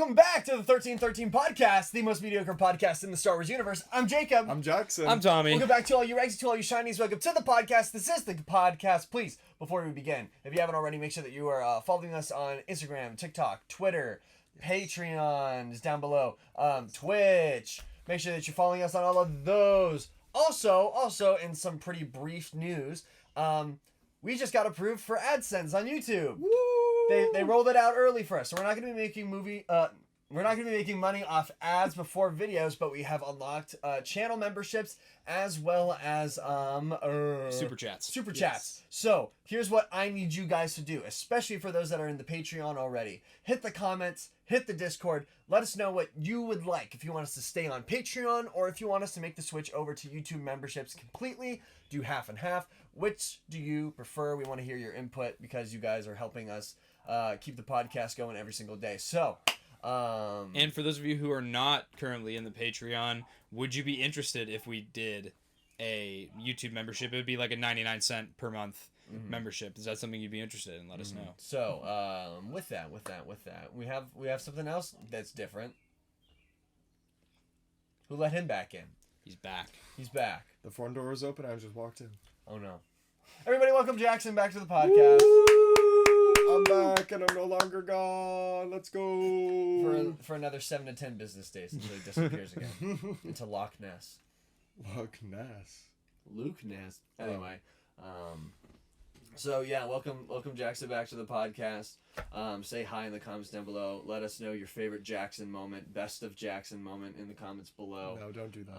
Welcome back to the 1313 podcast, the most mediocre podcast in the Star Wars universe. I'm Jacob. I'm Jackson. I'm Tommy. Welcome back to all you Regs, to all you Shinies. Welcome to the podcast. This is the podcast. Please, before we begin, if you haven't already, make sure that you are following us on Instagram, TikTok, Twitter, Patreon is down below, Twitch. Make sure that you're following us on all of those. Also, in some pretty brief news, we just got approved for AdSense on YouTube. Woo! They rolled it out early for us, so we're not going to be making money off ads before videos, but we have unlocked channel memberships as well as Super chats. Yes. So here's what I need you guys to do, especially for those that are in the Patreon already. Hit the comments, hit the Discord. Let us know what you would like, if you want us to stay on Patreon or if you want us to make the switch over to YouTube memberships completely. Do half and half. Which do you prefer? We want to hear your input because you guys are helping us keep the podcast going every single day. So, and for those of you who are not currently in the Patreon, would you be interested if we did a YouTube membership? It would be like a 99-cent per month membership. Is that something you'd be interested in? Let us know. So, with that, we have something else that's different. Who let him back in? He's back. The front door was open. I just walked in. Oh no! Everybody, welcome Jackson back to the podcast. Woo! I'm back and I'm no longer gone. Let's go For another 7 to 10 business days until he disappears again into Loch Ness. Luke Ness. Anyway, so yeah, welcome Jackson back to the podcast. Say hi in the comments down below. Let us know your favorite Jackson moment, best of Jackson moment in the comments below. No, don't do that.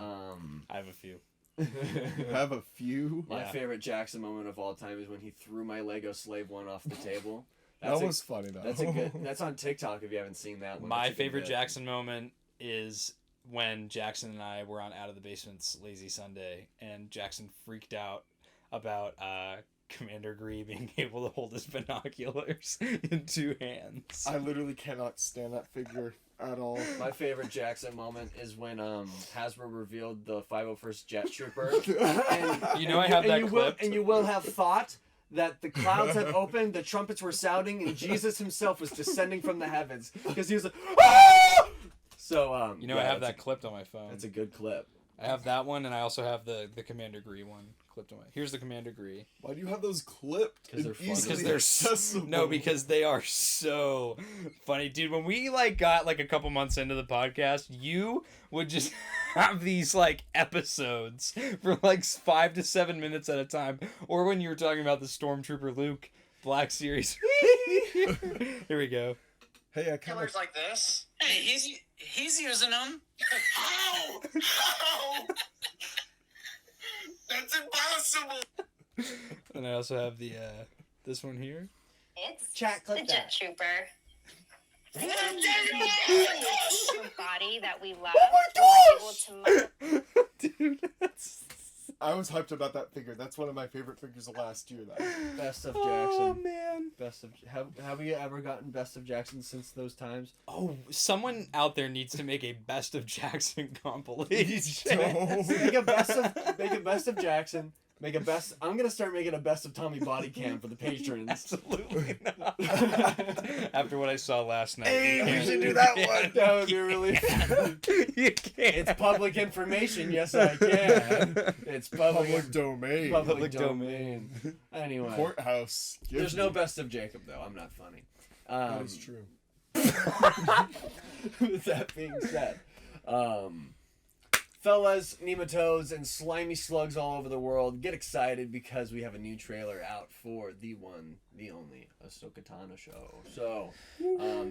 I have a few. You have a few? My favorite Jackson moment of all time is when he threw my Lego Slave 1 off the table. That was funny though. That's on TikTok if you haven't seen that one. My favorite Jackson moment is when Jackson and I were on Out of the Basement's Lazy Sunday, and Jackson freaked out about Commander Gree being able to hold his binoculars in 2 hands. I literally cannot stand that figure at all. My favorite Jackson moment is when Hasbro revealed the 501st Jet Trooper. And, I have that clip. And you will have thought that the clouds had opened, the trumpets were sounding, and Jesus himself was descending from the heavens. Because he was like, ah! So, I have that clipped on my phone. That's a good clip. I have that one, and I also have the Commander Gree one clipped on my... Here's the Commander Gree. Why do you have those clipped? Because they're funny. Because they're accessible. No, because they are so funny. Dude, when we got a couple months into the podcast, you would just have these episodes for 5 to 7 minutes at a time. Or when you were talking about the Stormtrooper Luke Black Series. Here we go. Hey, I kind Killers like this. Hey, he's using them. How? That's impossible. And I also have the this one here. It's Chat, the clip Jet that. Trooper. Body that we love. Oh my We're able to Dude, that's... I was hyped about that figure. That's one of my favorite figures of last year. Best of Jackson. Oh, man. Have we ever gotten Best of Jackson since those times? Oh, someone out there needs to make a Best of Jackson compilation. Make a best of Jackson. I'm gonna start making a best of Tommy body cam for the patrons. Absolutely not. After what I saw last night. Hey, we should do that one. That would be really fun. You can't. It's public information. Yes, I can. It's Public domain. Public domain. Anyway. Courthouse. There's no best of Jacob, though. I'm not funny. That is true. With that being said, fellas, nematodes, and slimy slugs all over the world, get excited because we have a new trailer out for the one, the only Ahsoka Tano show. So,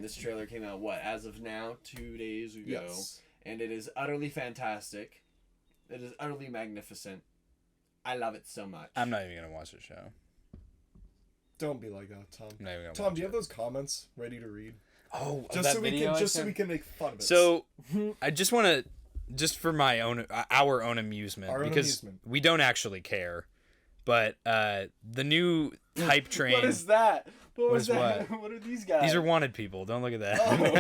this trailer came out, as of now, 2 days ago. Yes. And it is utterly fantastic. It is utterly magnificent. I love it so much. I'm not even going to watch the show. Don't be like that, Tom. I'm not even gonna Tom, watch do you it. have those comments ready to read? Oh, Just so we can make fun of it. So, I just want to... Just for our own amusement, we don't actually care, but the new hype train. What is that? What was that? What are these guys? These are wanted people. Don't look at that. Oh,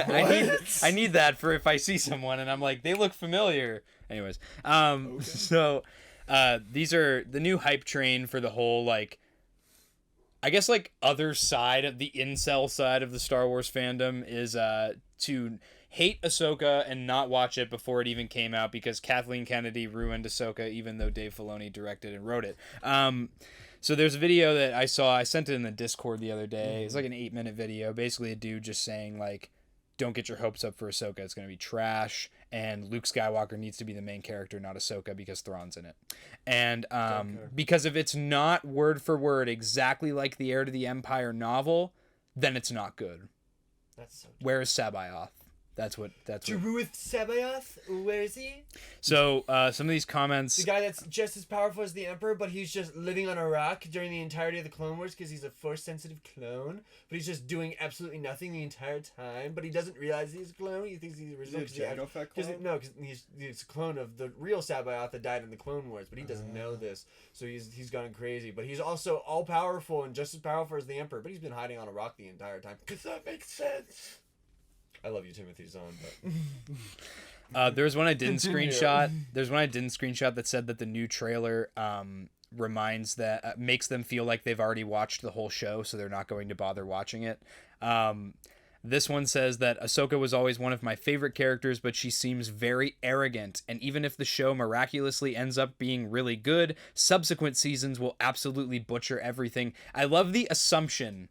I need that for if I see someone and I'm like, they look familiar. Anyways, Okay. So these are the new hype train for the whole I guess other side of the incel side of the Star Wars fandom is to hate Ahsoka and not watch it before it even came out because Kathleen Kennedy ruined Ahsoka, even though Dave Filoni directed and wrote it. So there's a video that I saw. I sent it in the Discord the other day. It's like an 8-minute video. Basically, a dude just saying, like, don't get your hopes up for Ahsoka. It's going to be trash. And Luke Skywalker needs to be the main character, not Ahsoka, because Thrawn's in it. And because if it's not word for word exactly like the Heir to the Empire novel, then it's not good. That's so. Where is Sabayoth? That's what. Druid Sabayoth? Where is he? So some of these comments. The guy that's just as powerful as the Emperor, but he's just living on a rock during the entirety of the Clone Wars because he's a Force-sensitive clone. But he's just doing absolutely nothing the entire time. But he doesn't realize he's a clone. He thinks he's original. Is he a Jango Fett clone? No, because he's a clone of the real Sabayoth that died in the Clone Wars. But he doesn't know this, so he's gone crazy. But he's also all powerful and just as powerful as the Emperor. But he's been hiding on a rock the entire time. Because that makes sense. I love you, Timothy Zahn, but There's one I didn't Continue. screenshot. There's one I didn't screenshot that said that the new trailer makes them feel like they've already watched the whole show, so they're not going to bother watching it. This one says that Ahsoka was always one of my favorite characters, but she seems very arrogant, and even if the show miraculously ends up being really good, subsequent seasons will absolutely butcher everything. I love the assumption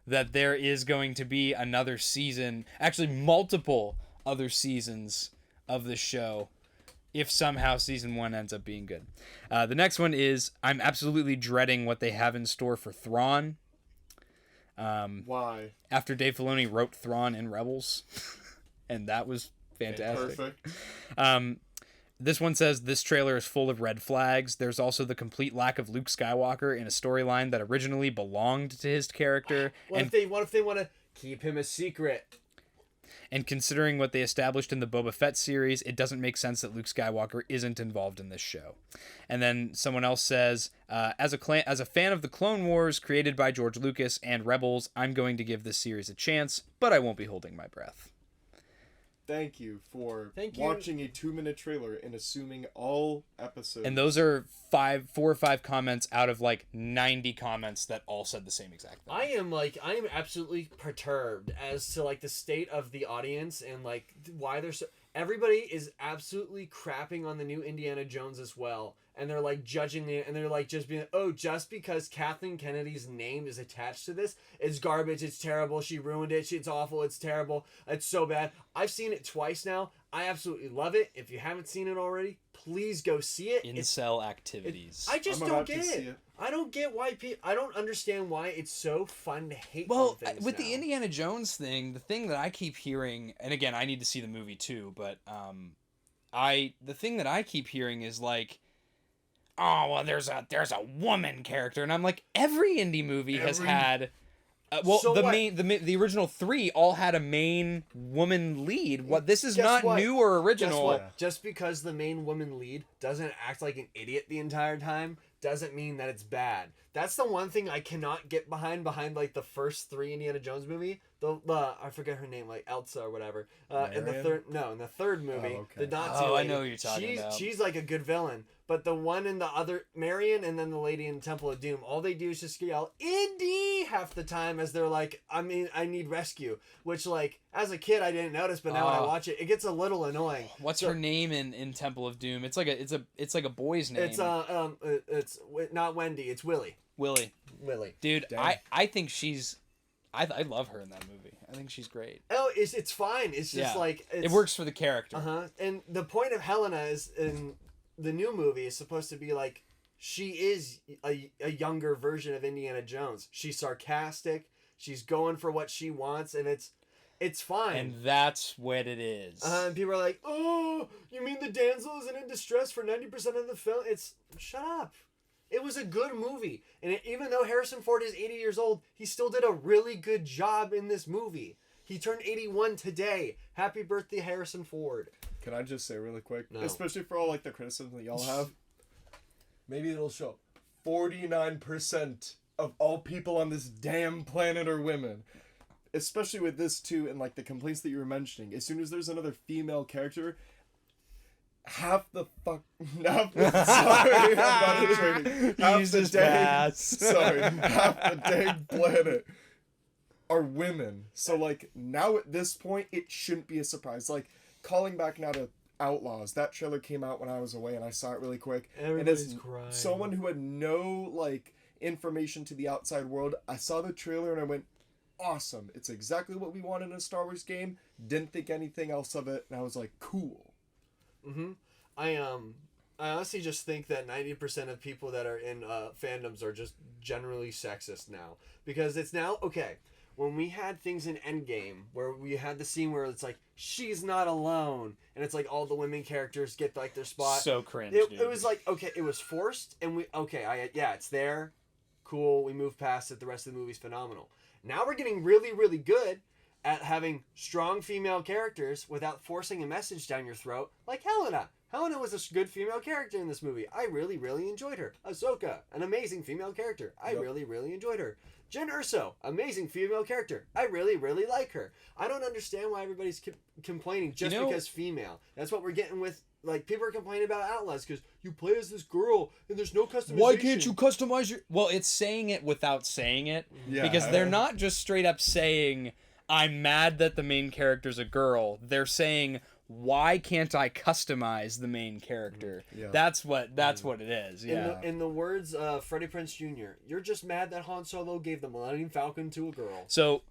that there is going to be another season, actually multiple other seasons of the show, if somehow season 1 ends up being good. The next one is, I'm absolutely dreading what they have in store for Thrawn. Why? After Dave Filoni wrote Thrawn in Rebels, and that was fantastic. Perfect. This one says, this trailer is full of red flags. There's also the complete lack of Luke Skywalker in a storyline that originally belonged to his character. what if they want to keep him a secret? And considering what they established in the Boba Fett series, it doesn't make sense that Luke Skywalker isn't involved in this show. And then someone else says, as a fan of the Clone Wars created by George Lucas and Rebels, I'm going to give this series a chance, but I won't be holding my breath. Thank you for Thank you. watching a 2-minute trailer and assuming all episodes. And those are 4 or 5 comments out of like 90 comments that all said the same exact thing. I am absolutely perturbed as to like the state of the audience and like why they're so. Everybody is absolutely crapping on the new Indiana Jones as well, and they're like judging it, and they're like just being, oh, just because Kathleen Kennedy's name is attached to this, it's garbage, it's terrible, she ruined it, it's awful, it's terrible, it's so bad. I've seen it twice now. I absolutely love it. If you haven't seen it already, please go see it. Incel activities. I just I'm don't about to get see it. it. I don't get why people. I don't understand why it's so fun to hate. Well, on things with now. the Indiana Jones thing, the thing that I keep hearing, and again, I need to see the movie too, but the thing that I keep hearing is like, oh well, there's a woman character, and I'm like, every indie movie has had. So what? The original 3 all had a main woman lead. What this is Guess not what? new or Guess original. what? Just because the main woman lead doesn't act like an idiot the entire time doesn't mean that it's bad. That's the one thing I cannot get behind like the first 3 Indiana Jones movie. The I forget her name, like Elsa or whatever. In the third movie, Oh, okay. the Nazi Oh, I lady, know what you're talking about. She's like a good villain. But the one in the other, Marion, and then the lady in Temple of Doom, all they do is just yell, Indy, half the time as they're like, I need rescue. Which, like, as a kid, I didn't notice, but now when I watch it, it gets a little annoying. What's her name in Temple of Doom? It's like a boy's name. It's not Wendy, it's Willie. Willie. Dude, Damn. I think she's... I love her in that movie. I think she's great. Oh, it's fine. It's just like... It works for the character. Uh-huh. And the point of Helena is, in the new movie, is supposed to be like, she is a younger version of Indiana Jones. She's sarcastic. She's going for what she wants, and it's fine. And that's what it is. And people are like, oh, you mean the damsel isn't in distress for 90% of the film? Shut up. It was a good movie. And even though Harrison Ford is 80 years old, he still did a really good job in this movie. He turned 81 today. Happy birthday, Harrison Ford. Can I just say really quick, No. especially for all like the criticism that y'all have, maybe it'll show 49% of all people on this damn planet are women. Especially with this too, and like the complaints that you were mentioning. As soon as there's another female character, sorry, I'm not a training. Half the dang planet are women. So like now at this point, it shouldn't be a surprise. Like calling back now to Outlaws, that trailer came out when I was away and I saw it really quick. Everybody's and as crying. someone who had no like information to the outside world, I saw the trailer and I went, awesome. It's exactly what we wanted in a Star Wars game. Didn't think anything else of it, and I was like, cool. I honestly just think that 90% of people that are in fandoms are just generally sexist now, because it's now okay. When we had things in Endgame where we had the scene where it's like she's not alone, and it's like all the women characters get like their spot. So cringe. It was like, okay, it was forced, and it's there, cool. We move past it. The rest of the movie's phenomenal. Now we're getting really, really good at having strong female characters without forcing a message down your throat, like Helena. Helena was a good female character in this movie. I really, really enjoyed her. Ahsoka, an amazing female character. I really, really enjoyed her. Jyn Erso, amazing female character. I really, really like her. I don't understand why everybody's complaining just because female. That's what we're getting with, like, people are complaining about Outlaws because you play as this girl and there's no customization. Why can't you customize your... Well, it's saying it without saying it. Yeah. Because they're not just straight up saying, I'm mad that the main character's a girl. They're saying, why can't I customize the main character? Yeah. That's what it is. Yeah. In the words of Freddie Prinze Jr., you're just mad that Han Solo gave the Millennium Falcon to a girl. So,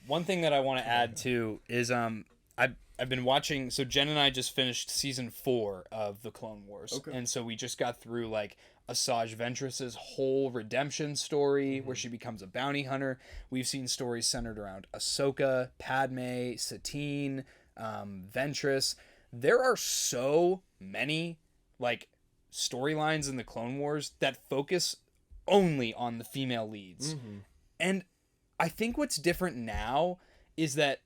one thing that I want to add too is I've been watching. So Jen and I just finished season 4 of the Clone Wars, and so we just got through like Asajj Ventress's whole redemption story where she becomes a bounty hunter. We've seen stories centered around Ahsoka, Padme, Satine, Ventress. There are so many like storylines in the Clone Wars that focus only on the female leads. And I think what's different now is that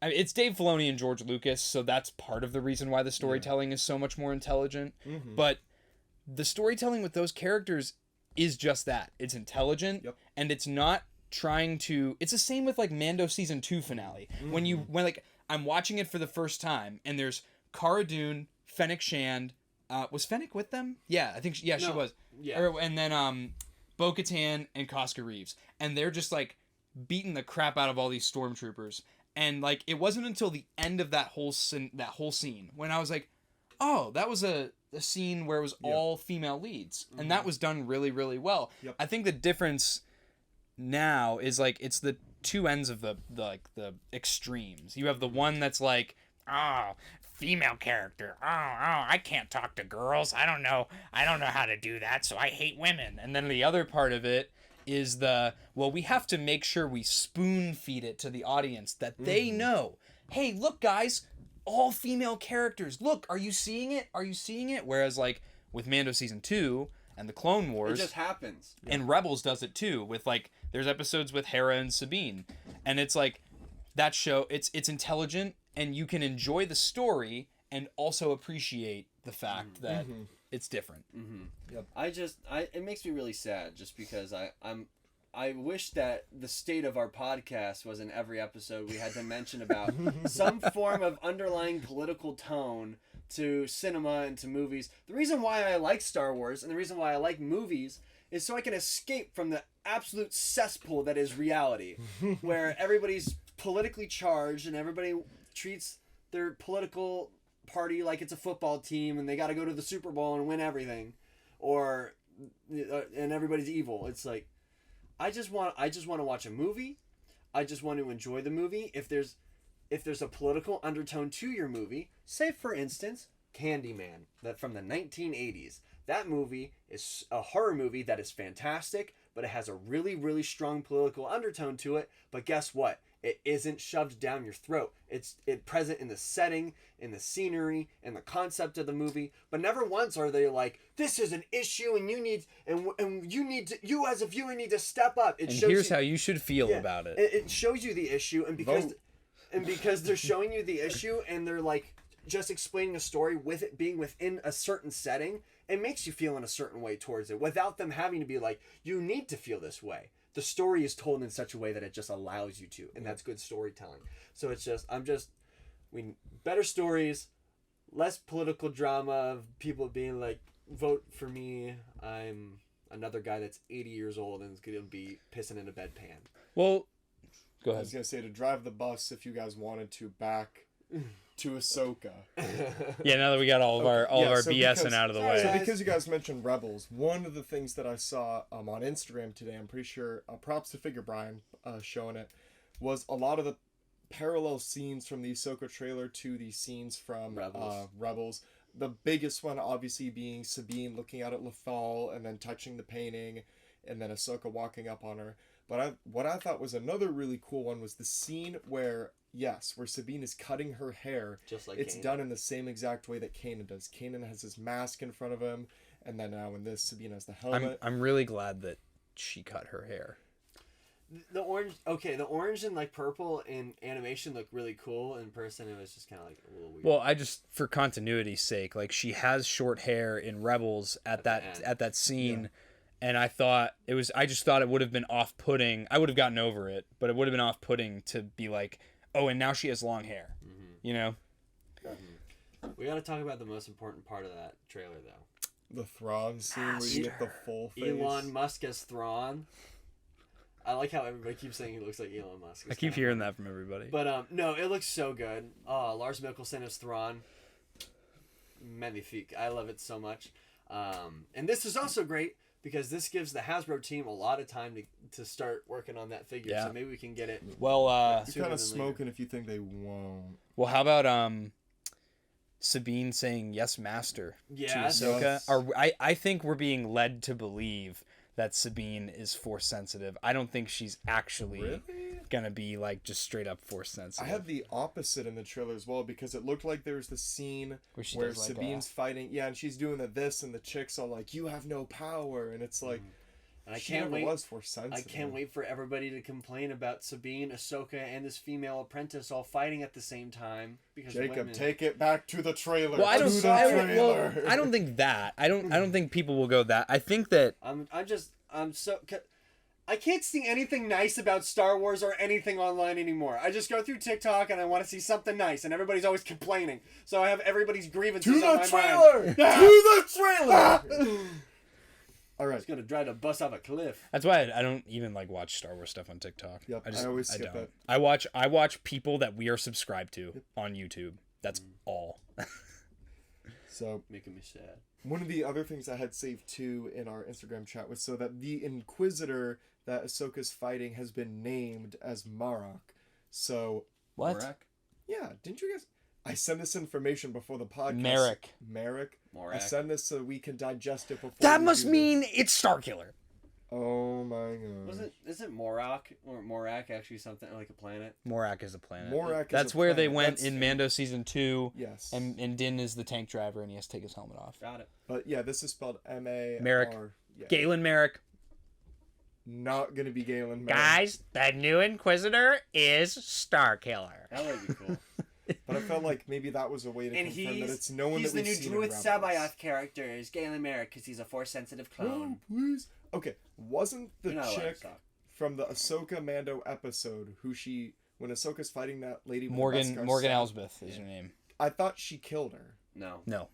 it's Dave Filoni and George Lucas, so that's part of the reason why the storytelling is so much more intelligent. But the storytelling with those characters is just that. It's intelligent, and it's not trying to... It's the same with like Mando season 2 finale. When like I'm watching it for the first time, and there's Cara Dune, Fennec Shand. Was Fennec with them? Yeah, I think she was. Yeah. And then Bo-Katan and Koska Reeves, and they're just like beating the crap out of all these stormtroopers. And like it wasn't until the end of that whole scene when I was like, oh, that was a scene where it was all female leads, and that was done really, really well. I think the difference now is like it's the two ends of the extremes. You have the one that's like, oh, female character, oh, I can't talk to girls, I don't know how to do that, so I hate women. And then the other part of it is we have to make sure we spoon feed it to the audience that they know, hey, look guys, all female characters, look, are you seeing it? Whereas like with Mando season 2 and the Clone Wars, it just happens. And Rebels does it too with like there's episodes with Hera and Sabine, and it's like that show, it's intelligent, and you can enjoy the story and also appreciate the fact that it's different. It makes me really sad just because I wish that the state of our podcast was in every episode we had to mention about some form of underlying political tone to cinema and to movies. The reason why I like Star Wars and the reason why I like movies is so I can escape from the absolute cesspool that is reality, where everybody's politically charged and everybody treats their political party like it's a football team and they got to go to the Super Bowl and win everything, and everybody's evil. It's like I just want to watch a movie. I just want to enjoy the movie. If there's a political undertone to your movie, say for instance Candyman, that from the 1980s. That movie is a horror movie that is fantastic, but it has a really, really strong political undertone to it. But guess what? It isn't shoved down your throat. It's present in the setting, in the scenery, in the concept of the movie. But never once are they like, this is an issue and you as a viewer need to step up. Here's how you should feel about it. It shows you the issue, and because they're showing you the issue and they're like just explaining a story with it being within a certain setting, it makes you feel in a certain way towards it without them having to be like, you need to feel this way. The story is told in such a way that it just allows you to, and that's good storytelling. So it's just, better stories, less political drama of people being like, vote for me, I'm another guy that's 80 years old and is going to be pissing in a bedpan. Well, go I was ahead. gonna say to drive the bus if you guys wanted to back to Ahsoka. Yeah, now that we got all of our so BSing because- out of the Sorry, way. So guys. because you guys mentioned Rebels, one of the things that I saw on Instagram today, I'm pretty sure, props to Figure Brian showing it, was a lot of the parallel scenes from the Ahsoka trailer to the scenes from Rebels. The biggest one obviously being Sabine looking out at Lothal and then touching the painting, and then Ahsoka walking up on her. But what I thought was another really cool one was the scene where Sabine is cutting her hair. Just like it's Kanan. done in the same exact way that Kanan does. Kanan has his mask in front of him, and then now in this, Sabine has the helmet. I'm really glad that she cut her hair. The orange and like purple in animation look really cool. In person, it was just kind of like a little weird. Well, I just for continuity's sake, like she has short hair in Rebels at the end. that scene, and I just thought it would have been off-putting. I would have gotten over it, but it would have been off-putting to be like, oh, and now she has long hair. You know? We got to talk about the most important part of that trailer, though. The Thrawn scene where you get the full face. Elon Musk as Thrawn. I like how everybody keeps saying he looks like Elon Musk. I keep hearing that from everybody. But no, it looks so good. Lars Mikkelsen as Thrawn. Magnifique. I love it so much. And this is also great because this gives the Hasbro team a lot of time to start working on that figure. Yeah. So maybe we can get it. Well, You're sooner kind of than smoking if you think they won't. well, how about Sabine saying yes, master Yes. to Ahsoka? Yes. I think we're being led to believe that Sabine is force sensitive. I don't think she's actually gonna be like just straight up force sensitive. I had the opposite in the trailer as well because it looked like there was the scene Where she where does, like, Sabine's fighting, and she's doing this, and the chick's all like, "You have no power," and it's like, And I she can't never wait. was force sensitive. I can't wait for everybody to complain about Sabine, Ahsoka, and this female apprentice all fighting at the same time because Jacob, women. take it back to the trailer. Well, I To don't. the trailer. I don't think that. I don't think people will go that. I think that. I can't see anything nice about Star Wars or anything online anymore. I just go through TikTok and I want to see something nice, and everybody's always complaining. So I have everybody's grievances To on the my trailer. mind. To the trailer. All right. It's gonna drive the bus off a cliff. That's why I don't even like watch Star Wars stuff on TikTok. Yep, I always skip don't. it. I watch people that we are subscribed to on YouTube. That's all. So Making me sad. one of the other things I had saved too in our Instagram chat was so that the Inquisitor that Ahsoka's fighting has been named as Marok. So What? yeah, didn't you guys? I sent this information before the podcast. Merrick. I Morak. send this so we can digest it before. That we must do mean this. it's Starkiller. Oh my god. Isn't Morak or Morak actually something like a planet? Morak is a planet. Morak is That's a where they planet. went That's- in Mando season 2. Yes. And Din is the tank driver, and he has to take his helmet off. Got it. But yeah, this is spelled M-A-R. Merrick. Yeah. Galen Merrick. Not gonna be Galen. Merrick. Guys, the new Inquisitor is Starkiller. That would be cool. But I felt like maybe that was a way to And confirm that he's it's no one he's that the we've new seen Druid in Rebels. Sabayoth character is Galen Merrick because he's a force-sensitive Oh, clone. please. Okay, wasn't the You're not allowed to chick talk. from the Ahsoka Mando episode when Ahsoka's fighting that lady with the Morgan Beskar Morgan staff, Elsbeth is her name. I thought she killed her. No. No.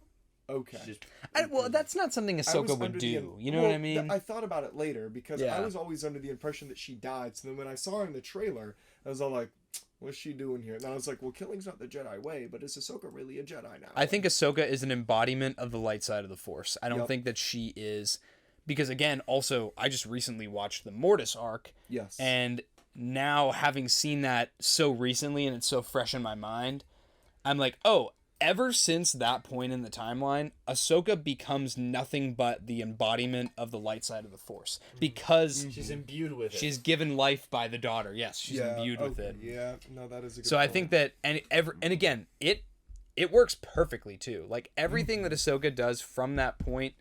Okay. She's just Well, that's not something I was Ahsoka would under the do. im- You know well, what I mean? I thought about it later because Yeah. I was always under the impression that she died. So then when I saw her in the trailer, I was all like, what's she doing here? And then I was like, well, killing's not the Jedi way, but is Ahsoka really a Jedi now? I think Ahsoka is an embodiment of the light side of the Force. I don't Yep. think that she is, because again, also I just recently watched the Mortis arc, Yes. and now having seen that so recently and it's so fresh in my mind, I'm like, oh, ever since that point in the timeline, Ahsoka becomes nothing but the embodiment of the light side of the Force because she's imbued with it. she's given life by the daughter. Yes, she's imbued with okay, it. Yeah, no, that is a good So I point. think that and again, it works perfectly too. Like everything that Ahsoka does from that point,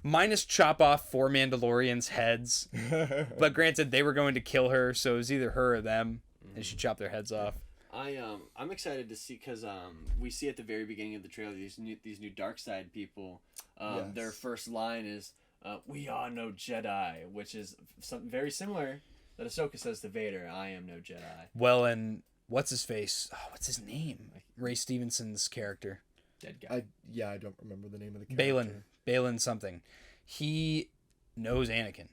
minus chop off 4 Mandalorians' heads. But granted, they were going to kill her, so it was either her or them, and she chopped their heads off. I'm excited to see because we see at the very beginning of the trailer these new dark side people. Yes. Their first line is "We are no Jedi," which is something very similar that Ahsoka says to Vader. I am no Jedi. Well, and what's his face? Oh, what's his name? Ray Stevenson's character, Dead guy. I don't remember the name of the character. Balin something. He knows Anakin.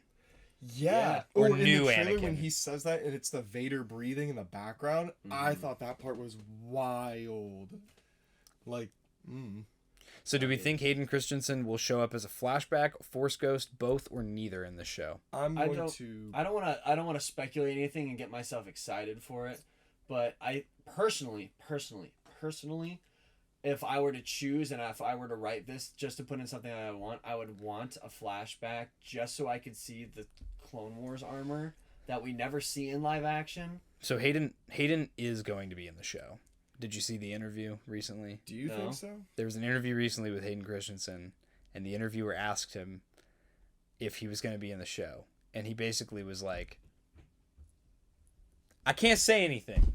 Yeah. Or Oh, in new the trailer Anakin. when he says that and it's the Vader breathing in the background, I thought that part was wild. Like, So do we think Hayden Christensen will show up as a flashback, Force Ghost, both, or neither in the show? I'm I going don't- to. I don't want to speculate anything and get myself excited for it, but I personally, if I were to choose and if I were to write this just to put in something that I would want a flashback just so I could see the Clone Wars armor that we never see in live action. So Hayden is going to be in the show. Did you see the interview recently? Do you No. think so? There was an interview recently with Hayden Christensen, and the interviewer asked him if he was going to be in the show, and he basically was like, "I can't say anything.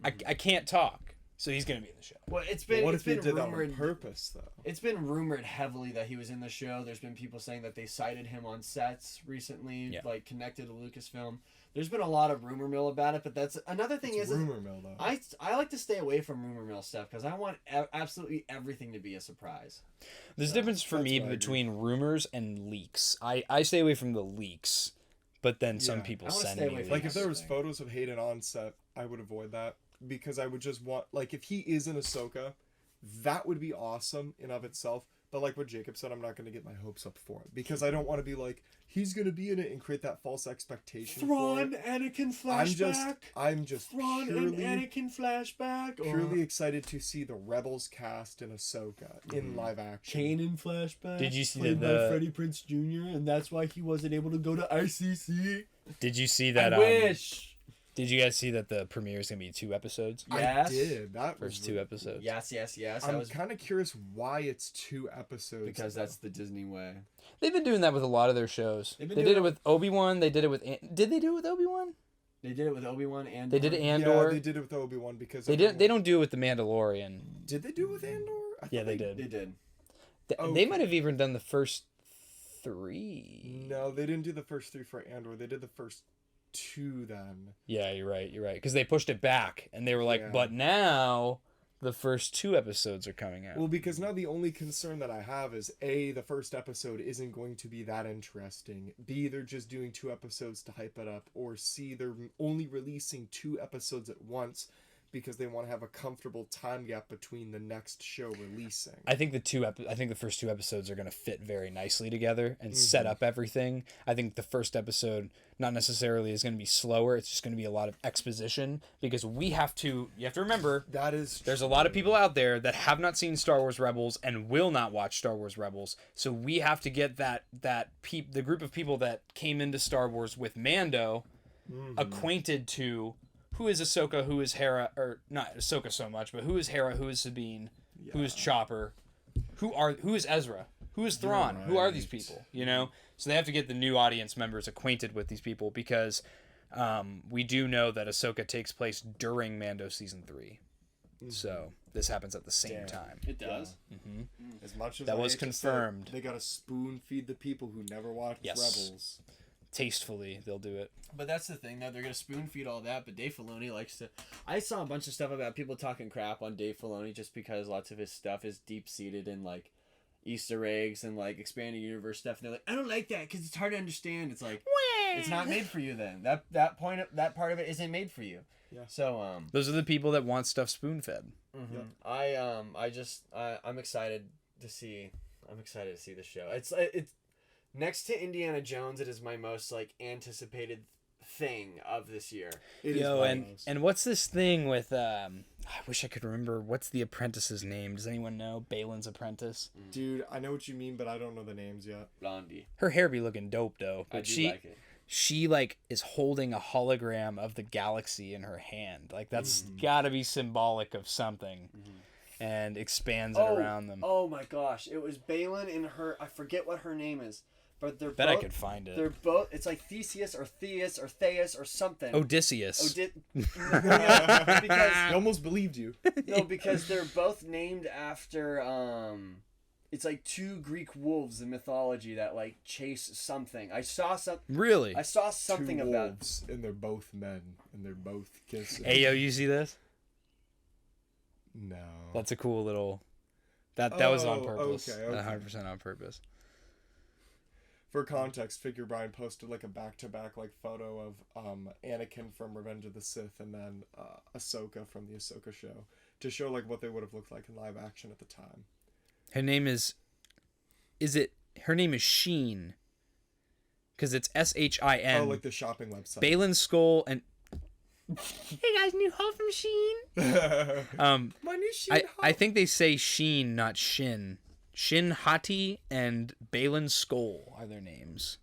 I can't talk." So he's going to be in the show. Well, it's But been what it's if they been did that on rumored. purpose, though? It's been rumored heavily that he was in the show. There's been people saying that they cited him on sets recently, Yeah. like connected to Lucasfilm. There's been a lot of rumor mill about it, but that's another thing. It's Is rumor mill, though. I like to stay away from rumor mill stuff because I want absolutely everything to be a surprise. There's a So, difference for that's me what I agree. between rumors and leaks. I stay away from the leaks, but then some Yeah. people I wanna send stay me away leaks. from Like, if there was everything. photos of Hayden on set, I would avoid that. Because I would just want, like, if he is in Ahsoka, that would be awesome in of itself. But like what Jacob said, I'm not going to get my hopes up for it. Because I don't want to be like, he's going to be in it and create that false expectation for it. Anakin I'm just purely, flashback. purely excited to see the Rebels cast in Ahsoka in live action. Kanan flashback. Did you see played by the- Freddie Prinze Jr. and that's why he wasn't able to go to ICC? Did you see that? I wish. Did you guys see that the premiere is going to be 2 episodes? Yes. I did. That was First 2 episodes. Yes. That I'm was kind of curious why it's 2 episodes. because that's the Disney way. They've been doing that with a lot of their shows. They've They been did doing it with Obi-Wan. They did it with... Did they do it with Obi-Wan? They did it with Obi-Wan and They did it Yeah, Andor. they did it with Obi-Wan because They don't do it with the Mandalorian. Did they do it with Andor? I Yeah, thought they did. They did. They Okay. might have even done the first 3. No, they didn't do the first 3 for Andor. They did the first 2 then. Yeah, you're right. Because they pushed it back, and they were like, Yeah. but now the first 2 episodes are coming out. Well, because now the only concern that I have is A, the first episode isn't going to be that interesting. B, they're just doing 2 episodes to hype it up. Or C, they're only releasing 2 episodes at once because they want to have a comfortable time gap between the next show releasing. I think the first 2 episodes are going to fit very nicely together and set up everything. I think the first episode not necessarily is going to be slower. It's just going to be a lot of exposition because you have to remember That is there's a lot of people out there that have not seen Star Wars Rebels and will not watch Star Wars Rebels. So we have to get the group of people that came into Star Wars with Mando acquainted to who is Ahsoka, who is Hera, or not Ahsoka so much, but who is Hera, who is Sabine, who is Chopper, who is Ezra, who is Thrawn, who are these people, you know? So they have to get the new audience members acquainted with these people because we do know that Ahsoka takes place during Mando season 3. So this happens at the same time. It does. As much as That I was hate to say it, confirmed. they got to spoon feed the people who never watched Yes. Rebels. Tastefully, they'll do it. But that's the thing, though. They're going to spoon feed all that, but Dave Filoni likes to... I saw a bunch of stuff about people talking crap on Dave Filoni just because lots of his stuff is deep-seated in, like, Easter eggs and, like, expanded universe stuff. And they're like, I don't like that because it's hard to understand. It's like, it's not made for you then. That part of it isn't made for you. Yeah. So, Those are the people that want stuff spoon-fed. I'm excited to see... the show. It's next to Indiana Jones, it is my most, like, anticipated thing of this year. It is Yo, my and most. and what's this thing with I wish I could remember what's the apprentice's name? Does anyone know? Balin's apprentice. Dude, I know what you mean, but I don't know the names yet. Blondie. Her hair be looking dope though, I but do like it. she like is holding a hologram of the galaxy in her hand. Like that's got to be symbolic of something. And expands it around them. Oh my gosh. It was Balin and her, I forget what her name is, but they're Bet both, I could find it. They're both, it's like Theseus or Theus or Theus or something. Odysseus. I because, almost believed you. no, because they're both named after, it's like 2 Greek wolves in mythology that like chase something. I saw something Two about wolves, and they're both men, and they're both kissing. Hey yo, you see this? No. That's a cool little. That was on Oh, purpose. okay. 100% on purpose. For context, Figure Brian posted like a back-to-back like photo of Anakin from Revenge of the Sith and then Ahsoka from the Ahsoka show to show like what they would have looked like in live action at the time. Her name is her name is Sheen. Because it's Shin. Oh, like the shopping website. Balin Skull and hey guys, new haul from Sheen. My new Sheen I think they say Sheen, not Shin. Shin Hati and Balin Skull are their names.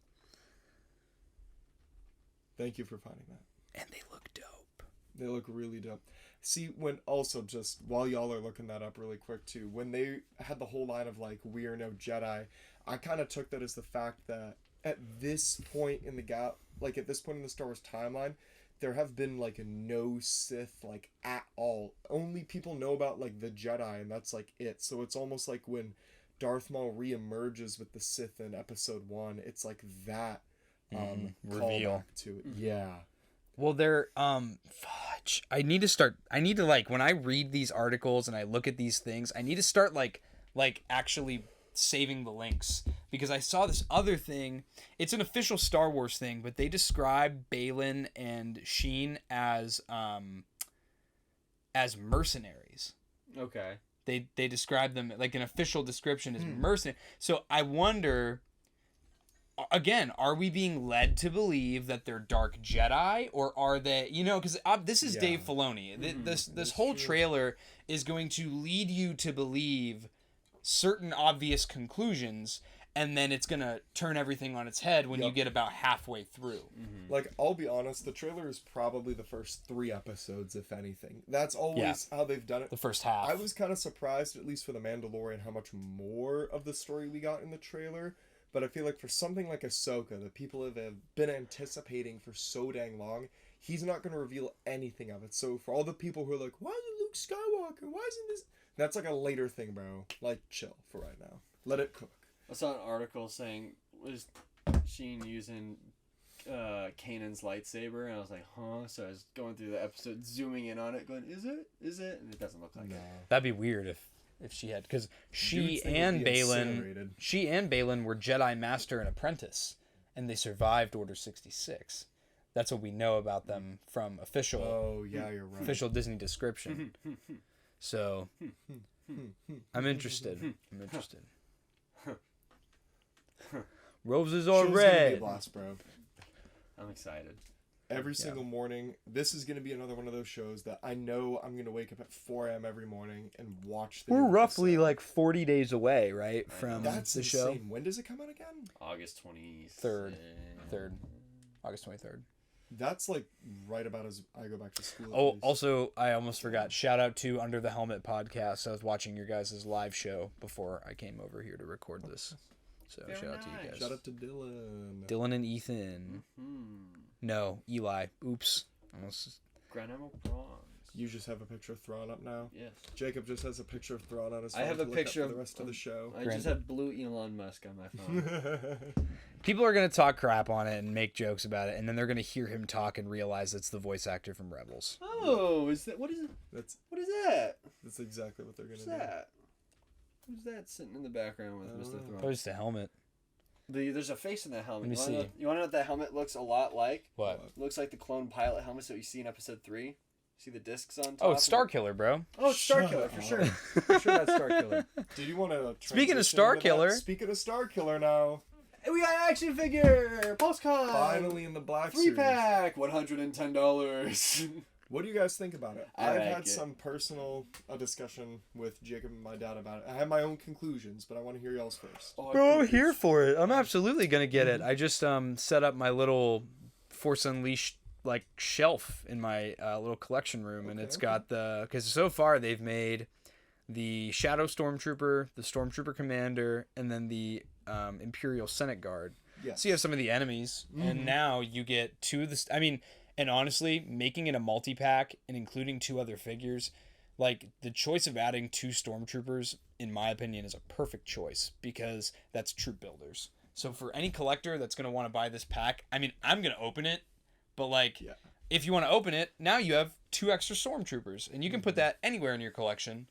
Thank you for finding that. And they look dope. They look really dope. See, when also just while y'all are looking that up really quick too, when they had the whole line of like we are no Jedi, I kind of took that as the fact that at this point in the gap, like at this point in the Star Wars timeline, there have been like no Sith like at all. Only people know about like the Jedi, and that's like it. So it's almost like when Darth Maul reemerges with the Sith in Episode 1, it's like that reveal callback to it. Yeah. Well, they're fudge. I need to like when I read these articles and I look at these things, I need to start like actually saving the links, because I saw this other thing. It's an official Star Wars thing, but they describe Balin and Sheen as mercenaries. Okay. They describe them like an official description as mercenary. So I wonder, again, are we being led to believe that they're Dark Jedi, or are they, because this is Dave Filoni. This whole trailer is going to lead you to believe certain obvious conclusions, and then it's going to turn everything on its head when you get about halfway through. Like, I'll be honest, the trailer is probably the first 3 episodes, if anything. That's always how they've done it. The first half. I was kind of surprised, at least for The Mandalorian, how much more of the story we got in the trailer. But I feel like for something like Ahsoka, that people have been anticipating for so dang long, he's not going to reveal anything of it. So for all the people who are like, why isn't Luke Skywalker? Why isn't this? That's like a later thing, bro. Like, chill for right now. Let it cook. I saw an article saying, was Sheen using Kanan's lightsaber? And I was like, huh? So I was going through the episode, zooming in on it, going, is it? Is it? And it doesn't look like it. That'd be weird if she had, because she and Balin were Jedi Master and Apprentice, and they survived Order 66. That's what we know about them from official. Oh yeah, you're right. Official Disney description. So I'm interested. Roses are Show's gonna be a red. blast, bro. I'm excited. Every single morning. This is going to be another one of those shows that I know I'm going to wake up at 4 a.m. every morning and watch the We're new roughly episode. like 40 days away, right, from That's the insane. show. When does it come out again? August 23rd. August 23rd. That's like right about as I go back to school. at Oh, least. also, I almost forgot. Shout out to Under the Helmet podcast. I was watching your guys' live show before I came over here to record this. So Very shout out to you nice. guys. Shout out to Dylan. Dylan and Ethan. No, Eli. Oops. Almost. Granamo prawns. You just have a picture of Thrawn up now. Yes. Jacob just has a picture of Thrawn on his phone. I have to a look picture up for of the rest of the show. I just have blue Elon Musk on my phone. People are gonna talk crap on it and make jokes about it, and then they're gonna hear him talk and realize it's the voice actor from Rebels. Oh, is that what is it? What is that? That's exactly what they're gonna What's do. that? Who's that sitting in the background with Mr. Oh, Thrawn? just a helmet. There's a face in that helmet. Let me see. You want to know what that helmet looks a lot like? What? It looks like the clone pilot helmets that you see in Episode 3. See the discs on top? Oh, it's Starkiller, bro. Oh, it's Starkiller, for sure. For sure that's Starkiller. Did you want to? Speaking of Starkiller. Speaking of Starkiller now. Hey, we got an action figure! Postcard! Finally in the Black Series. 3-pack! $110. What do you guys think about it? I I've like had it. some personal discussion with Jacob and my dad about it. I have my own conclusions, but I want to hear y'all's first. Oh, I Bro, think here it's- for it. I'm absolutely gonna get it. I just set up my little Force Unleashed like shelf in my little collection room, and it's got because so far they've made the Shadow Stormtrooper, the Stormtrooper Commander, and then the Imperial Senate Guard. Yes. So you have some of the enemies, and now you get 2 of the. I mean, and honestly, making it a multi-pack and including 2 other figures, like the choice of adding 2 Stormtroopers, in my opinion, is a perfect choice because that's troop builders. So for any collector that's gonna want to buy this pack, I mean, I'm gonna open it, but like, if you want to open it, now you have 2 extra stormtroopers, and you can put that anywhere in your collection.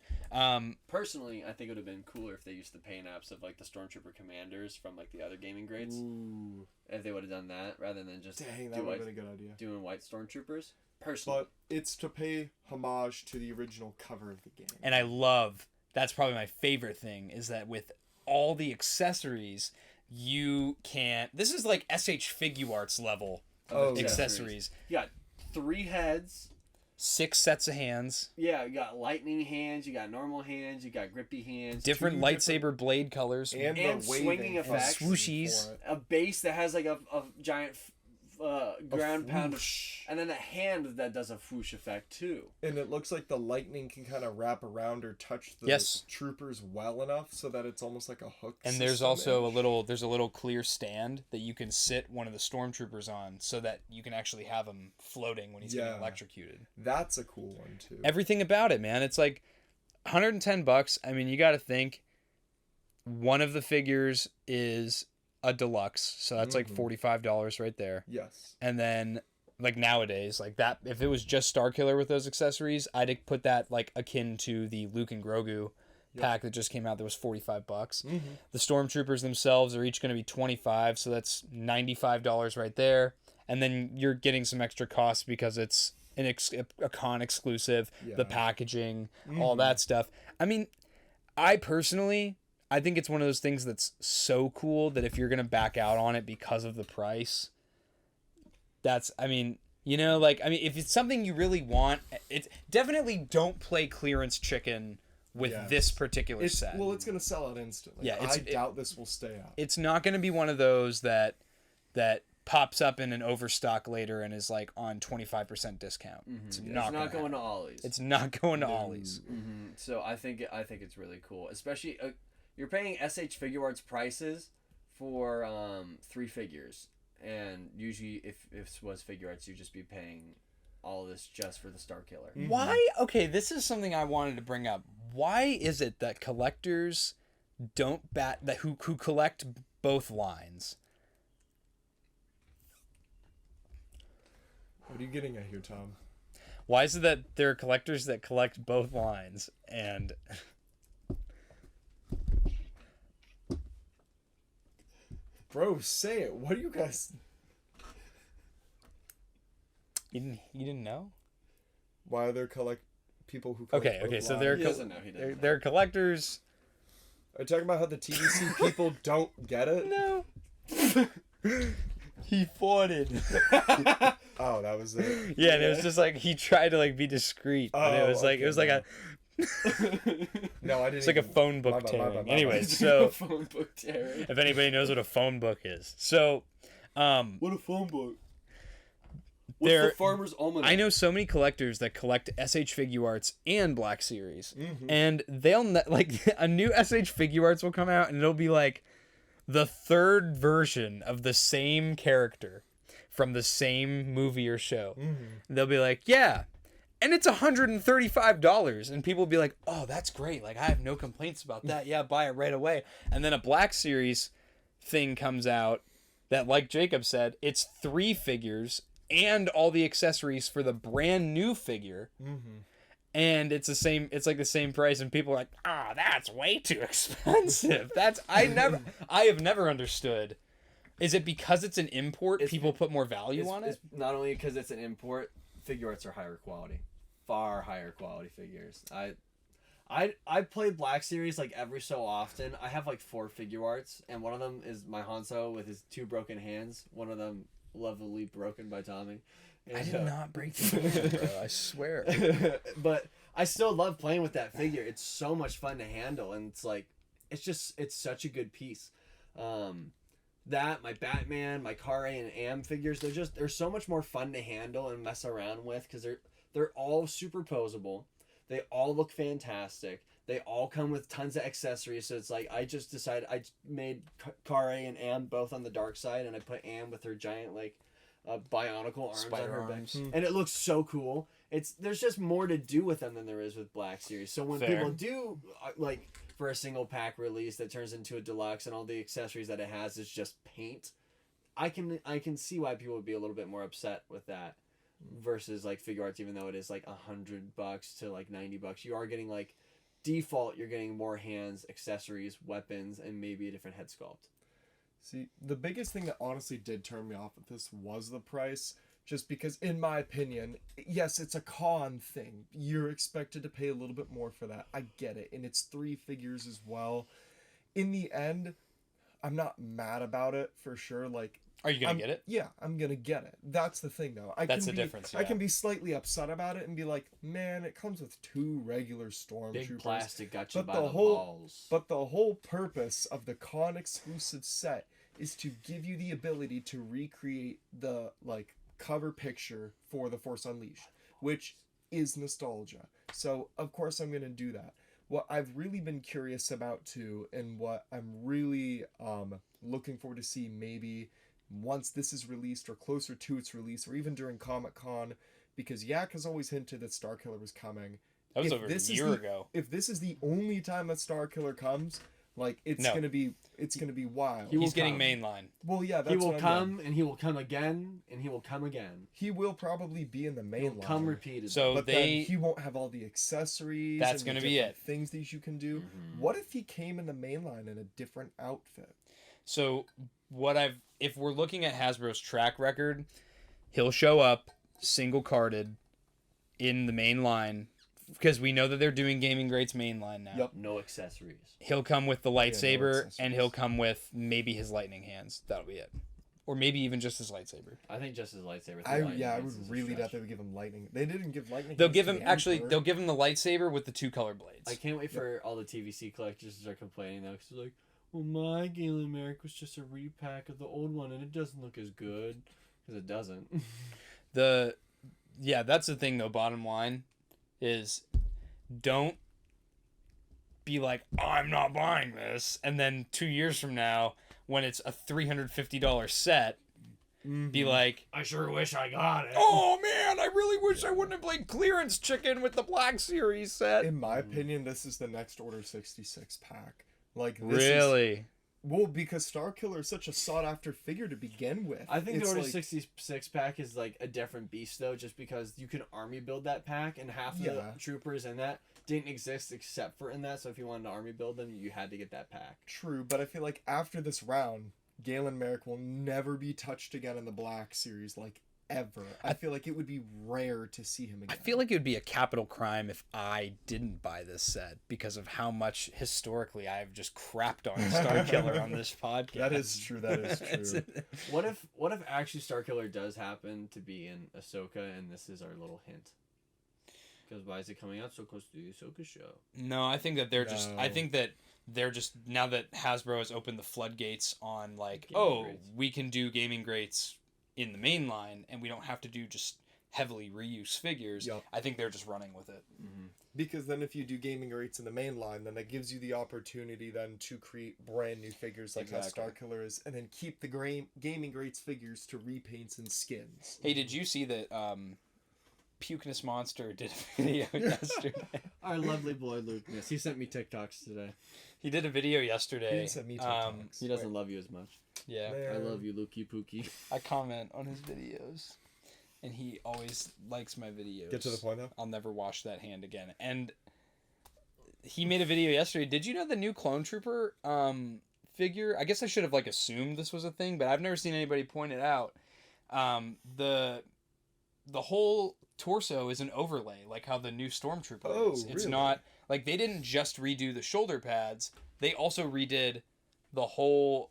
Personally, I think it would have been cooler if they used the paint apps of like the stormtrooper commanders from like the other gaming grades. Ooh. If they would have done that rather than just Dang, that would have been a good idea. doing white stormtroopers. Personally, But it's to pay homage to the original cover of the game. And that's probably my favorite thing, is that with all the accessories, you can... This is like SH Figuarts level accessories. You got 3 heads. 6 sets of hands. Yeah, you got lightning hands, you got normal hands, you got grippy hands. Different lightsaber blade colors. And And the swinging waving effects. Swooshies. for it. A base that has like a giant ground pound, whoosh. and then a hand that does a whoosh effect too. And it looks like the lightning can kind of wrap around or touch the Yes. troopers well enough so that it's almost like a hook. And there's system-ish. also a little clear stand that you can sit one of the stormtroopers on, so that you can actually have him floating when he's getting Yeah. electrocuted. That's a cool one too. Everything about it, man. It's like $110. I mean, you got to think one of the figures is a deluxe, so that's like $45 right there. Yes. And then like nowadays, like that, if it was just Starkiller with those accessories, I'd put that like akin to the Luke and Grogu pack that just came out that was $45. The stormtroopers themselves are each going to be $25, so that's $95 right there. And then you're getting some extra costs because it's a con exclusive, the packaging, all that stuff. I mean, I think it's one of those things that's so cool that if you're going to back out on it because of the price, if it's something you really want, it's definitely don't play clearance chicken with this particular set. Well, it's going to sell out instantly. Yeah, I doubt this will stay out. It's not going to be one of those that pops up in an overstock later and is like on 25% discount. It's not going to Ollie's. It's not going to Ollie's. So I think it's really cool, especially you're paying SH Figuarts prices for 3 figures, and usually if it was Figuarts, you'd just be paying all of this just for the Starkiller. Why? Okay, this is something I wanted to bring up. Why is it that collectors who collect both lines? What are you getting at here, Tom? Why is it that there are collectors that collect both lines and... Bro, say it. What are you guys... You didn't know? Why are there people who collect Okay, both so lines? they're He doesn't know. He doesn't know. they're collectors. Are you talking about how the TVC people don't get it? No. He farted. Oh, that was it. Yeah, and it was just like he tried to like be discreet, but it Oh, was like okay, it was like a No, I didn't. it's like a even- phone book my bad, tearing. my Anyway, bad. so phone book tearing. if anybody knows what a phone book is, so What a phone book. What's there the Farmer's Almanac? I know so many collectors that collect SH Figuarts and Black Series, Mm-hmm. and they'll like a new SH Figuarts will come out, and it'll be like the 3rd version of the same character from the same movie or show. They'll be like, yeah, and it's $135, and people will be like, oh, that's great, like I have no complaints about that. Yeah, buy it right away. And then a Black Series thing comes out that, like Jacob said, it's 3 figures and all the accessories for the brand new figure. And it's like the same price, and people are like, that's way too expensive. I have never understood. Is it because it's an import, people put more value on it? It's not only because it's an import, Figuarts are higher quality. Far higher quality figures. I play Black Series like every so often. I have like 4 Figuarts, and one of them is my Hanzo with his 2 broken hands. One of them lovely broken by Tommy. And, I did not break the hand, bro. I swear. but I still love playing with that figure. It's so much fun to handle, and it's such a good piece. That, my Batman, my Kare and Am figures, they're so much more fun to handle and mess around with because they're all superposable. They all look fantastic. They all come with tons of accessories. So it's like I just decided I made Kare and Am both on the dark side, and I put Am with her giant bionicle arms Spider on her arms. back, and it looks so cool. There's just more to do with them than there is with Black Series. So when Fair. people do like for a single pack release that turns into a deluxe and all the accessories that it has is just paint, I can see why people would be a little bit more upset with that. versus like Figure Arts, even though it is like $100 to like $90, you are getting like default. You're getting more hands, accessories, weapons, and maybe a different head sculpt. See, the biggest thing that honestly did turn me off with this was the price. Just because, in my opinion, yes, it's a con thing. You're expected to pay a little bit more for that. I get it. And it's 3 figures as well. In the end, I'm not mad about it for sure. Like, Are you going to get it? Yeah, I'm going to get it. That's the thing, though. That's the difference, I yeah. can be slightly upset about it and be like, man, it comes with 2 regular Stormtroopers. Big plastic got you But by the the whole- balls. But the whole purpose of the con exclusive set is to give you the ability to recreate the, like, cover picture for The Force Unleashed, which is nostalgia. So, of course, I'm going to do that. What I've really been curious about, too, and what I'm really looking forward to see maybe once this is released or closer to its release or even during Comic-Con, because Yak has always hinted that Starkiller was coming. That was If over a this is year the- ago. If this is the only time that Starkiller comes, like, it's No. gonna be wild. He will He's getting come. mainline. Well, yeah, that's He will what I meant. come, and he will come again, and he will come again. He will probably be in the He main will come line, repeatedly. So but they then he won't have all the accessories. That's and the gonna be different it. Things that you can do. Mhm. What if he came in the main line in a different outfit? So if we're looking at Hasbro's track record, he'll show up single carded in the main line because we know that they're doing Gaming Greats main line now. Yep. No accessories. He'll come with the lightsaber and accessories. he'll come with maybe his lightning hands. That'll be it. Or maybe even just his lightsaber. I think just his lightsaber. I lightning hands would is a really stretch. doubt they would give him lightning. They didn't give lightning. They'll hands give to him the actually Emperor. they'll give him the lightsaber with the 2 color blades. I can't wait for all the TVC collectors to start complaining though, because they're like, well, my Galen Merrick was just a repack of the old one, and it doesn't look as good, because it doesn't. That's the thing though, bottom line is don't be like, oh, I'm not buying this, and then 2 years from now when it's a $350 set be like, I sure wish I got it. oh man, I really wish I wouldn't have played clearance chicken with the Black Series set. In my opinion, this is the next Order 66 pack. Like, this Really? Well, because Starkiller is such a sought after figure to begin with. I think the It's Order like- 66 pack is like a different beast though, just because you can army build that pack, and half Yeah. the troopers in that didn't exist except for in that. So if you wanted to army build them, you had to get that pack. True, but I feel like after this round, Galen Merrick will never be touched again in the Black Series, like, ever. I feel like it would be rare to see him I again. feel like it would be a capital crime if I didn't buy this set because of how much historically I've just crapped on Starkiller on this podcast. That is true, that is true. What if actually Starkiller does happen to be in Ahsoka, and this is our little hint? Because why is it coming out so close to the Ahsoka show? No, I think that they're just. I No. think that they're just now that Hasbro has opened the floodgates on like, Gaming Greats. we can do Gaming Greats in the main line, and we don't have to do just heavily reuse figures. Yup. I think they're just running with it. Because then if you do gaming rates in the main line, then that gives you the opportunity then to create brand new figures like Exactly. how Starkiller is, and then keep the gaming rates figures to repaints and skins. Hey, did you see that? Pukeness Monster did a video yesterday. Our lovely boy Luke. Yes, he sent me TikToks today. He did a video He yesterday. didn't send me TikToks. He doesn't love you as much. Yeah, Man. I love you, Lukey Pookie. I comment on his videos, and he always likes my videos. Get to the point though. I'll never wash that hand again. And he made a video yesterday. Did you know the new Clone Trooper figure? I guess I should have like assumed this was a thing, but I've never seen anybody point it out. The whole torso is an overlay, like how the new Stormtrooper Oh, is. It's really? not like they didn't just redo the shoulder pads; they also redid the whole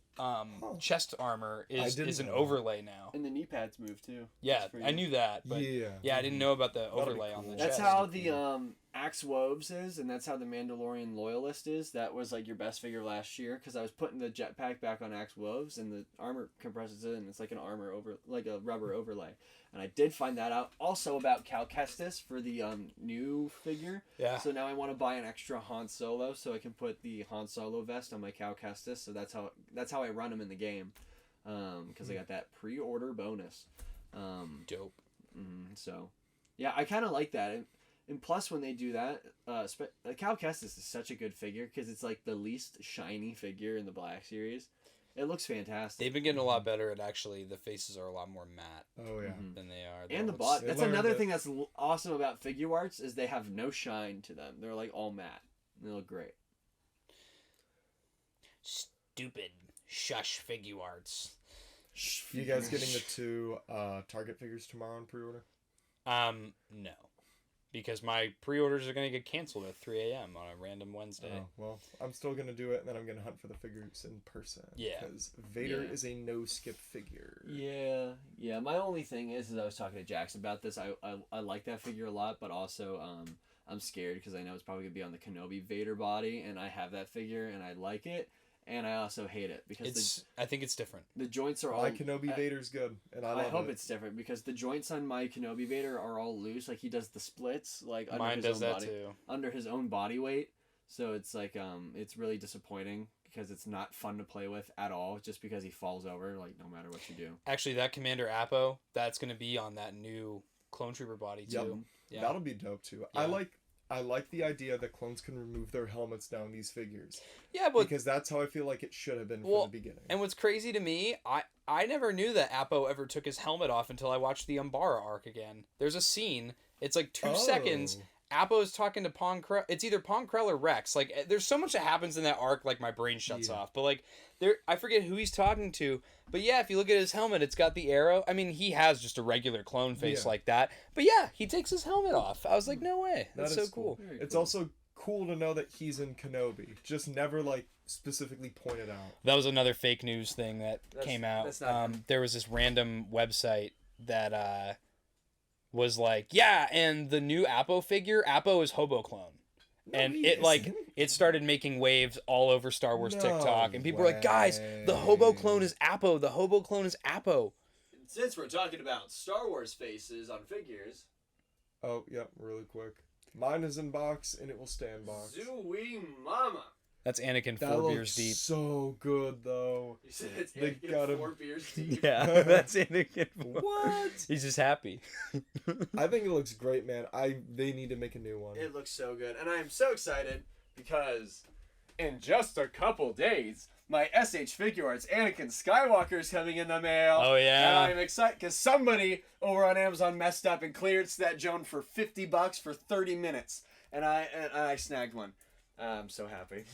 chest armor is didn't an know that. overlay now. And the knee pads move too. Yeah, That's pretty I good. knew that, but Yeah. I didn't know about the That'll be overlay on the cool. chest. That's how the Axe Woves is, and that's how the Mandalorian Loyalist is. That was like your best figure last year, because I was putting the jetpack back on Axe Woves, and the armor compresses it, and it's like an armor over, like a rubber overlay. And I did find that out. Also about Cal Kestis for the new figure. Yeah. So now I want to buy an extra Han Solo, so I can put the Han Solo vest on my Cal Kestis. So that's how I run him in the game, because I got that pre-order bonus. Dope. So, yeah, I kind of like that. And plus, when they do that, Cal Kestis is such a good figure because it's like the least shiny figure in the Black Series. It looks fantastic. They've been getting a lot better at actually. The faces are a lot more matte Oh yeah. than they are. And the They bot. They That's learned another it. thing that's awesome about figure arts is they have no shine to them. They're like all matte. They look great. Stupid shush figure arts. You guys getting the 2 Target figures tomorrow on pre-order? No, because my pre-orders are gonna get canceled at 3 a.m. on a random Wednesday. Oh, well, I'm still gonna do it, and then I'm gonna hunt for the figures in person. Yeah. Because Vader Yeah. is a no-skip figure. Yeah. My only thing is I was talking to Jax about this. I like that figure a lot, but also I'm scared because I know it's probably gonna be on the Kenobi Vader body, and I have that figure and I like it, and I also hate it because I think it's different. the joints are all. My Kenobi Vader's good, and I I love hope it. it's different because the joints on my Kenobi Vader are all loose. Like he does the splits, like under Mine his does own that body, too. under his own body weight. So it's like it's really disappointing because it's not fun to play with at all. Just because he falls over, like no matter what you do. Actually, that Commander Appo, that's gonna be on that new Clone Trooper body too. Yeah. That'll be dope too. Yeah. I like the idea that clones can remove their helmets down these figures, Yeah, but because that's how I feel like it should have been Well, from the beginning. and what's crazy to me, I never knew that Appo ever took his helmet off until I watched the Umbara arc again. There's a scene. It's like 2 seconds. Appo is talking to Ponkrell. It's either Ponkrell or Rex. Like, there's so much that happens in that arc, like, my brain shuts Yeah. off. But, like, I forget who he's talking to. But, yeah, if you look at his helmet, it's got the arrow. I mean, he has just a regular clone face Yeah. like that. But, yeah, he takes his helmet off. I was like, no way. That That's is so cool. Very It's cool. also cool to know that he's in Kenobi, just never like specifically pointed out. That was another fake news thing that came out. that's not There was this random website that was like, yeah, and the new Appo figure, Appo is Hobo Clone. And he it like isn't. it started making waves all over Star Wars No TikTok, and people were like, "Guys, the Hobo Clone is Appo. The Hobo Clone is Appo." Since we're talking about Star Wars faces on figures, Oh, yep, really quick. Mine is in box, and it will stay in box. Zooey Mama. That's Anakin That 4 looks beers deep. so good, though. You said it's They Anakin got him. 4 beers deep. Yeah, that's Anakin. What? He's just happy. I think it looks great, man. They need to make a new one. It looks so good, and I am so excited because in just a couple days, my SH Figure Arts Anakin Skywalker is coming in the mail. Oh, yeah. And I'm excited because somebody over on Amazon messed up and cleared that Joan for $50 for 30 minutes, and I snagged one. I'm so happy.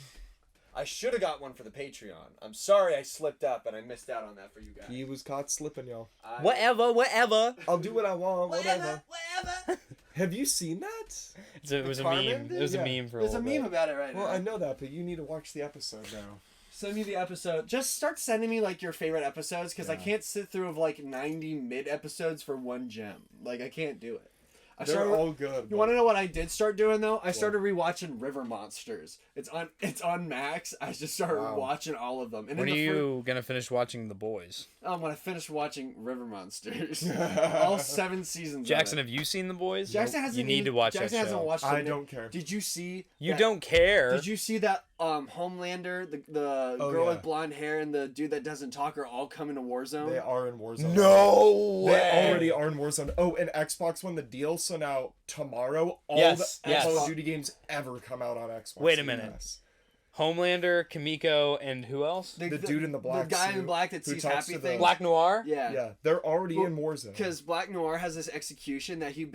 I should have got one for the Patreon. I'm sorry I slipped up and I missed out on that for you guys. He was caught slipping, y'all. Whatever. I'll do what I want, whatever. Have you seen that? It was a Carmen meme. It was a did? meme for a There's a little meme bit. about it right Well, now. I know that, but you need to watch the episode now. Send me the episode. Just start sending me like your favorite episodes because I Yeah. can't sit through of like 90 mid episodes for one gem. Like I can't do it. They're all good. You want to know what I did start doing though? I started rewatching River Monsters. It's on Max. I just started Wow. watching all of them. And When are in the you gonna finish watching The Boys? when I finished watching River Monsters, all 7 seasons. Jackson, of it. have you seen The Boys? Jackson hasn't. You need to watch Jackson that hasn't show. watched. I it. don't care. Did you see? You that- don't care. Did you see that Homelander, the Oh, girl yeah. with blonde hair, and the dude that doesn't talk are all coming to Warzone? They are in Warzone. No They way. already are in Warzone. Oh, and Xbox won the deal, so now tomorrow all Yes, the yes. Call of Duty games ever come out on Xbox. Wait a minute. Yes. Homelander, Kimiko, and who else? The dude in the black the guy in suit black that who sees talks happy to the- things. Black Noir? Yeah. Yeah, they're already Well, in Warzone. Because Black Noir has this execution that he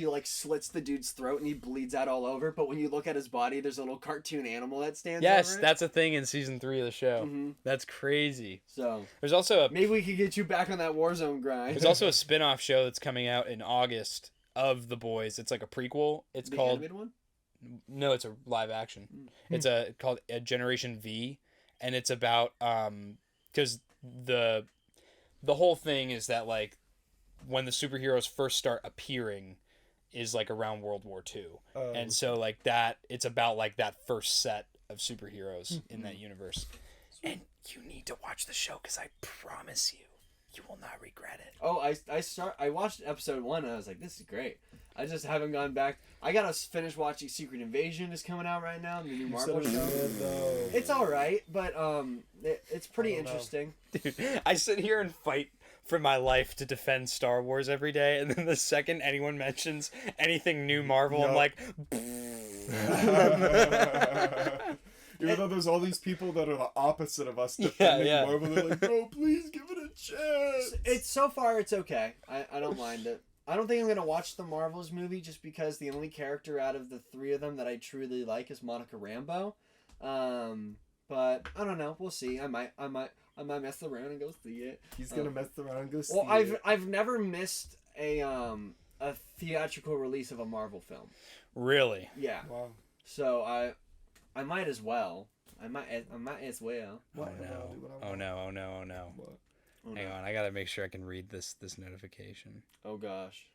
like slits the dude's throat and he bleeds out all over. But when you look at his body, there's a little cartoon animal that stands Yes, over it. that's a thing in season 3 of the show. Mhm. That's crazy. So There's also a maybe we could get you back on that Warzone grind. there's also a spin-off show that's coming out in August of The Boys. It's like a prequel. It's the called animated one. No, it's a live action. It's called a Generation V, and it's about because the whole thing is that like when the superheroes first start appearing is like around World War II, and so like that it's about like that first set of superheroes in that universe, and you need to watch the show because I promise you will not regret it. Oh, I watched episode 1 and I was like, this is great. I just haven't gone back. I gotta finish watching Secret Invasion is coming out right now. The new Marvel Said it show. was good, though. It's all right, but it's pretty I don't know. interesting. Dude, I sit here and fight for my life to defend Star Wars every day, and then the second anyone mentions anything new Marvel, I'm Yup. like, Even though there's all these people that are the opposite of us Yeah, defending yeah. Marvel, they're like, bro, please give it a chance. It's so far it's okay. I don't mind it. I don't think I'm gonna watch the Marvels movie just because the only character out of the three of them that I truly like is Monica Rambeau. But I don't know. We'll see. I might mess around and go see it. He's gonna mess around and go see Well, it. I've never missed a theatrical release of a Marvel film. Really? Yeah. Wow. So I might as well. I might as well. What? Oh no. Oh, Hang no. on, I gotta make sure I can read this notification. Oh gosh.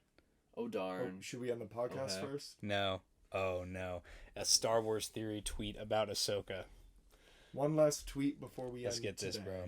Oh Oh, darn. should we end the podcast Okay. first? No. Oh no. A Star Wars theory tweet about Ahsoka. One last tweet before we Let's end get this, today. bro.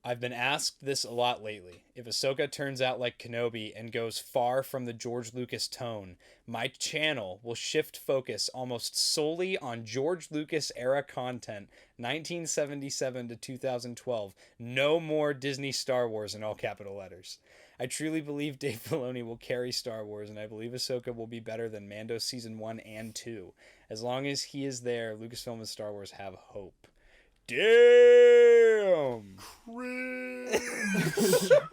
I've been asked this a lot lately. If Ahsoka turns out like Kenobi and goes far from the George Lucas tone, my channel will shift focus almost solely on George Lucas era content, 1977 to 2012. No more Disney Star Wars in all capital letters. I truly believe Dave Filoni will carry Star Wars, and I believe Ahsoka will be better than Mando Season 1 and 2. As long as he is there, Lucasfilm and Star Wars have hope. Damn!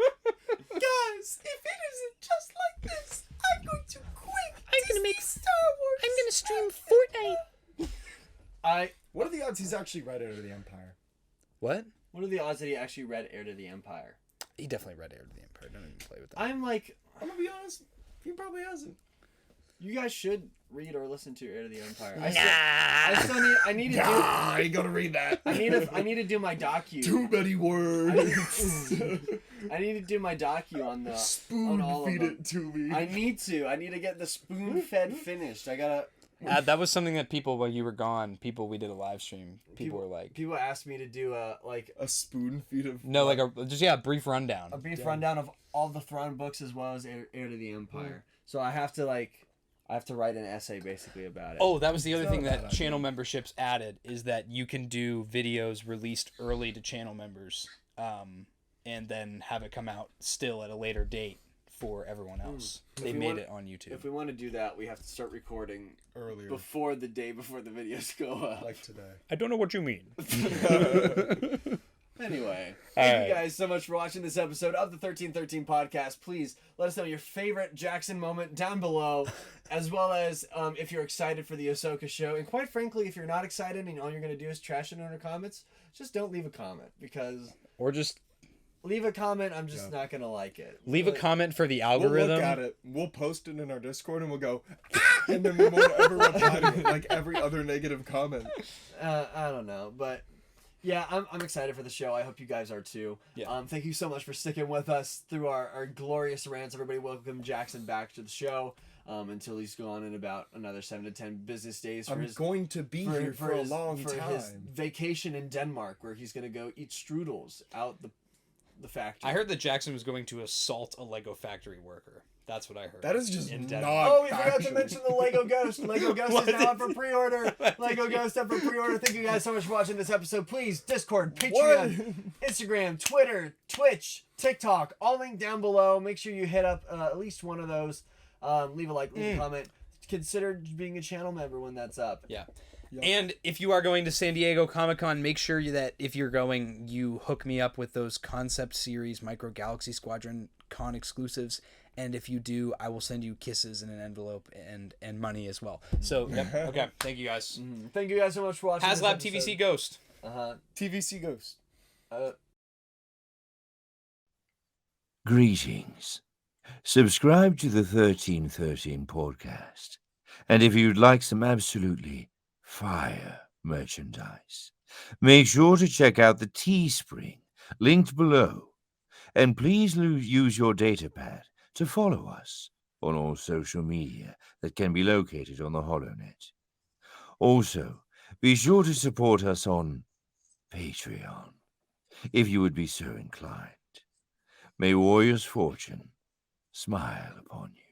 Guys, if it isn't just like this, I'm going to quit. I'm gonna make Star Wars. I'm gonna stream Fortnite. What are the odds he's actually right out of the Empire? What? What are the odds that he actually read Heir to the Empire? He definitely read Heir to the Empire. Don't even play with that. I'm like, I'm gonna be honest, he probably hasn't. you guys should read or listen to Heir to the Empire. Nah. I still need to do. Ah, you gotta read that. I need to do my docu. Too many words. I need to do my docu on the on all Spoon of feed them. it to me. I need to get the spoon fed finished. I gotta. That was something that people, while you were gone, we did a live stream. People were like, People asked me to do a a spoon feed of no, like a brief rundown. a brief rundown of all the Thrawn books as well as Heir to the Empire. So I have to write an essay basically about it. Oh, that was the other It's not thing a bad that channel memberships added is that you can do videos released early to channel members, and then have it come out still at a later date for everyone else. They If we made want- it on YouTube. If we want to do that, we have to start recording earlier, before the day before the videos go up. like today. I don't know what you mean. Anyway, All thank right. you guys so much for watching this episode of the 1313 podcast. Please let us know your favorite Jackson moment down below, as well as if you're excited for the Ahsoka show. And quite frankly, if you're not excited and all you're going to do is trash it in our comments, just don't leave a comment, because Or just leave a comment, I'm just not going to like it. leave a But- comment for the We'll algorithm. look at it. We'll post it in our Discord, and we'll go, "Ah!" and then we won't ever reply to it, like every other negative comment. I don't know, but yeah, I'm excited for the show. I hope you guys are too. Yeah. Thank you so much for sticking with us through our glorious rants. Everybody, welcome Jackson back to the show until he's gone in about another 7 to 10 business days for I'm his going to be here for a his, long for time. his vacation in Denmark, where he's gonna go eat strudels out the factory. I heard that Jackson was going to assault a Lego factory worker. That's what I heard. That is just in not. Denmark. Oh, we forgot to factual. mention the Lego Ghost. Lego Ghost What is now up did- for pre-order. Lego Ghost up for pre-order. Thank you guys so much for watching this episode. Please, Discord, Patreon, Instagram, Twitter, Twitch, TikTok, all linked down below. Make sure you hit up at least one of those. Leave a like, leave a comment. Consider being a channel member when that's up. Yeah. Yep. And if you are going to San Diego Comic-Con, make sure that if you're going, you hook me up with those concept series Micro Galaxy Squadron Con exclusives. And if you do, I will send you kisses in an envelope and money as well. So, yep. Okay. Thank you guys. Thank you guys so much for watching. HasLab TVC Ghost. TVC Ghost. Greetings. Subscribe to the 1313 podcast. And if you'd like some absolutely fire merchandise, make sure to check out the Teespring linked below. And please use your datapad to follow us on all social media that can be located on the HoloNet. Also, be sure to support us on Patreon, if you would be so inclined. May Warrior's fortune smile upon you.